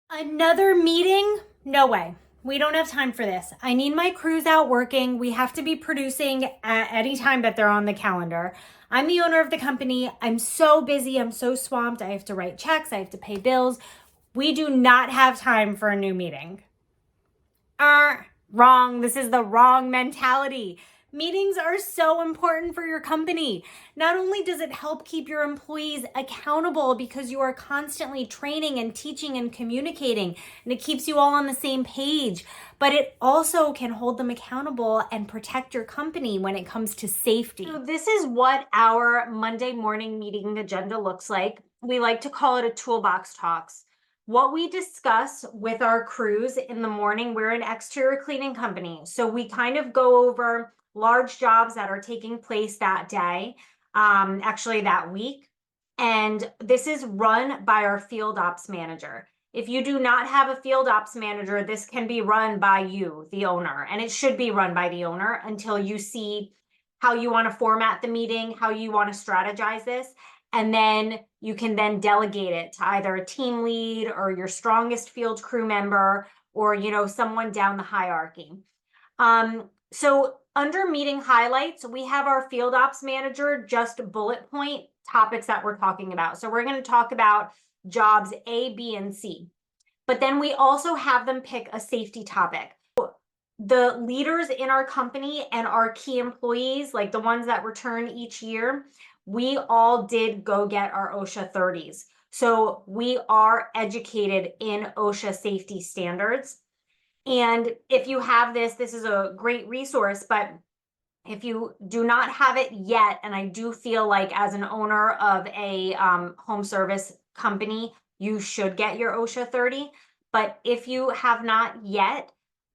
Another meeting? No way. We don't have time for this. I need my crews out working. We have to be producing at any time that they're on the calendar. I'm the owner of the company. I'm so busy. I'm so swamped. I have to write checks. I have to pay bills. We do not have time for a new meeting. Wrong. This is the wrong mentality. Meetings are so important for your company. Not only does it help keep your employees accountable because you are constantly training and teaching and communicating, and it keeps you all on the same page, but it also can hold them accountable and protect your company when it comes to safety. So this is what our Monday morning meeting agenda looks like. We like to call it a Toolbox Talks. What we discuss with our crews in the morning, we're an exterior cleaning company. So we kind of go over large jobs that are taking place that day, actually that week. And this is run by our field ops manager. If you do not have a field ops manager, this can be run by you, the owner, and it should be run by the owner until you see how you want to format the meeting, how you want to strategize this. And then you can then delegate it to either a team lead or your strongest field crew member or, someone down the hierarchy. So under meeting highlights, we have our field ops manager just bullet point topics that we're talking about. So we're going to talk about jobs A, B, and C. But then we also have them pick a safety topic. The leaders in our company and our key employees, like the ones that return each year, we all did go get our OSHA 30s. So we are educated in OSHA safety standards. And if you have this is a great resource, but if you do not have it yet, and I do feel like as an owner of a home service company, you should get your OSHA 30. But if you have not yet,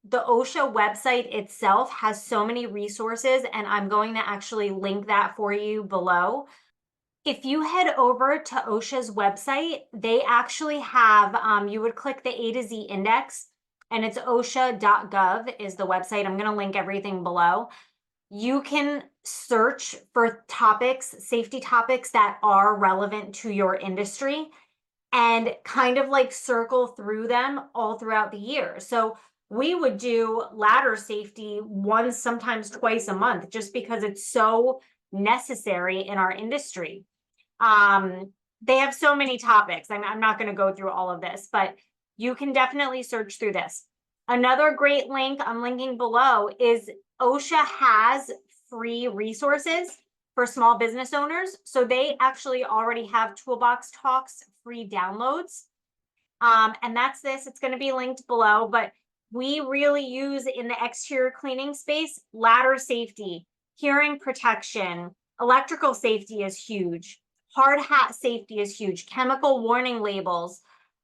the OSHA website itself has so many resources, and I'm going to actually link that for you below. If you head over to OSHA's website, they actually have, you would click the A to Z index, and it's osha.gov is the website. I'm going to link everything below. You can search for topics, safety topics that are relevant to your industry and kind of like circle through them all throughout the year. So we would do ladder safety once, sometimes twice a month, just because it's so necessary in our industry. They have so many topics. I'm not going to go through all of this, but you can definitely search through this. Another great link I'm linking below is OSHA has free resources for small business owners. So they actually already have Toolbox Talks free downloads. And that's this. It's going to be linked below, but we really use in the exterior cleaning space, ladder safety, hearing protection, electrical safety is huge. Hard hat safety is huge. Chemical warning labels,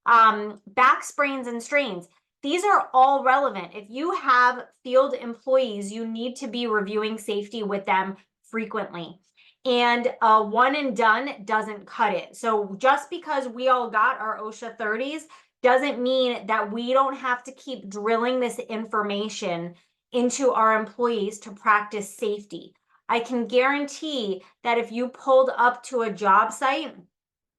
back sprains and strains. These are all relevant. If you have field employees, you need to be reviewing safety with them frequently. And one and done doesn't cut it. So just because we all got our OSHA 30s doesn't mean that we don't have to keep drilling this information into our employees to practice safety. I can guarantee that if you pulled up to a job site,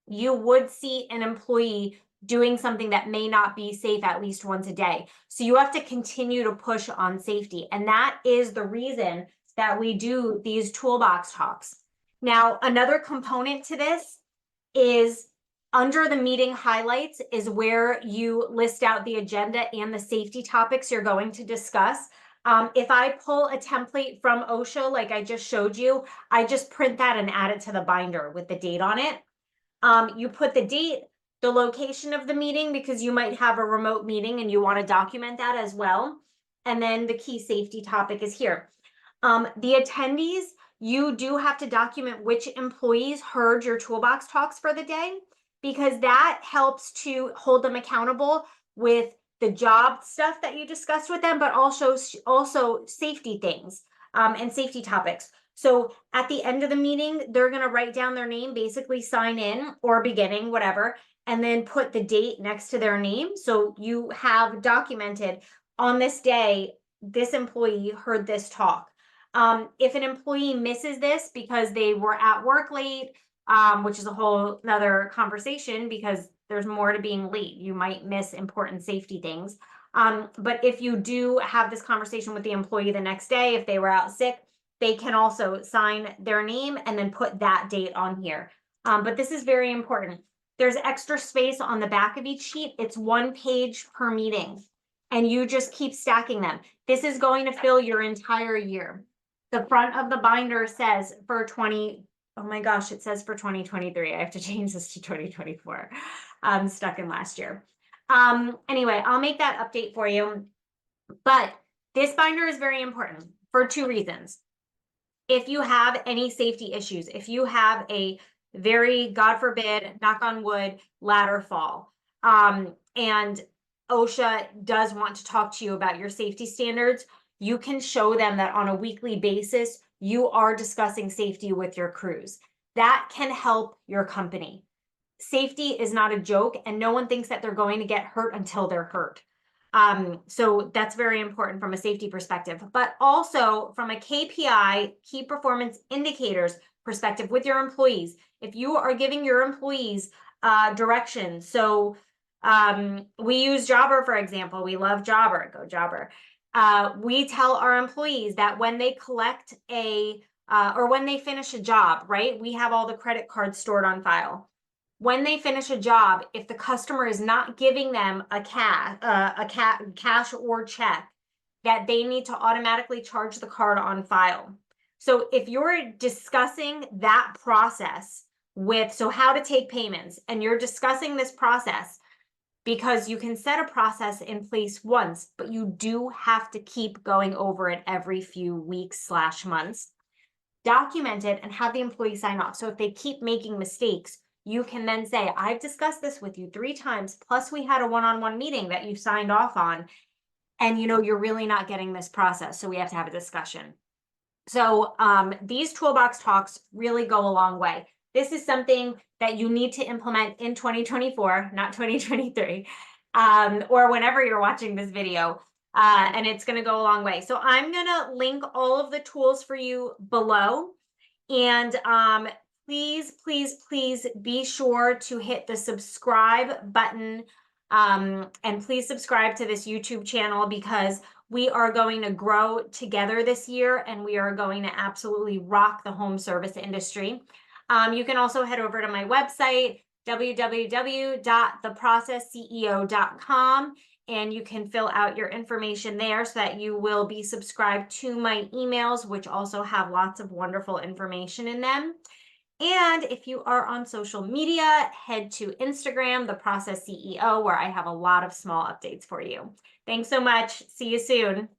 you would see an employee doing something that may not be safe at least once a day. So you have to continue to push on safety. And that is the reason that we do these toolbox talks. Now, another component to this is under the meeting highlights is where you list out the agenda and the safety topics you're going to discuss. If I pull a template from OSHA, like I just showed you, I just print that and add it to the binder with the date on it. You put the date, the location of the meeting, because you might have a remote meeting and you want to document that as well. And then the key safety topic is here. The attendees, you do have to document which employees heard your toolbox talks for the day, because that helps to hold them accountable with the job stuff that you discussed with them, but also safety things and safety topics. So at the end of the meeting, they're going to write down their name, basically sign in or beginning, whatever, and then put the date next to their name. So you have documented on this day, this employee heard this talk. If an employee misses this because they were at work late, which is a whole nother conversation because there's more to being late. You might miss important safety things. But if you do have this conversation with the employee the next day, if they were out sick, they can also sign their name and then put that date on here. But this is very important. There's extra space on the back of each sheet. It's 1 page per meeting, and you just keep stacking them. This is going to fill your entire year. The front of the binder says for 20, oh my gosh, it says for 2023. I have to change this to 2024. I'm stuck in last year. Anyway, I'll make that update for you. But this binder is very important for 2 reasons. If you have any safety issues, if you have a very, God forbid, knock on wood, ladder fall, and OSHA does want to talk to you about your safety standards, you can show them that on a weekly basis, you are discussing safety with your crews. That can help your company. Safety is not a joke, and no one thinks that they're going to get hurt until they're hurt. So that's very important from a safety perspective, but also from a KPI, key performance indicators perspective with your employees. If you are giving your employees direction, so we use Jobber, for example. We love Jobber. Go Jobber. We tell our employees that when they collect or when they finish a job, right? We have all the credit cards stored on file. When they finish a job, if the customer is not giving them a cash or check, that they need to automatically charge the card on file. So if you're discussing that process so how to take payments, and you're discussing this process, because you can set a process in place once, but you do have to keep going over it every few weeks/months. Document it and have the employee sign off. So if they keep making mistakes, you can then say, I've discussed this with you 3 times, plus we had a one-on-one meeting that you signed off on, and you're really not getting this process, so we have to have a discussion. So these toolbox talks really go a long way. This is something that you need to implement in 2024, not 2023, or whenever you're watching this video, and it's going to go a long way. So I'm going to link all of the tools for you below, and please, please, please be sure to hit the subscribe button, and please subscribe to this YouTube channel, because we are going to grow together this year, and we are going to absolutely rock the home service industry. You can also head over to my website, www.theprocessceo.com, and you can fill out your information there so that you will be subscribed to my emails, which also have lots of wonderful information in them. And if you are on social media, head to Instagram, The Process CEO, where I have a lot of small updates for you. Thanks so much. See you soon.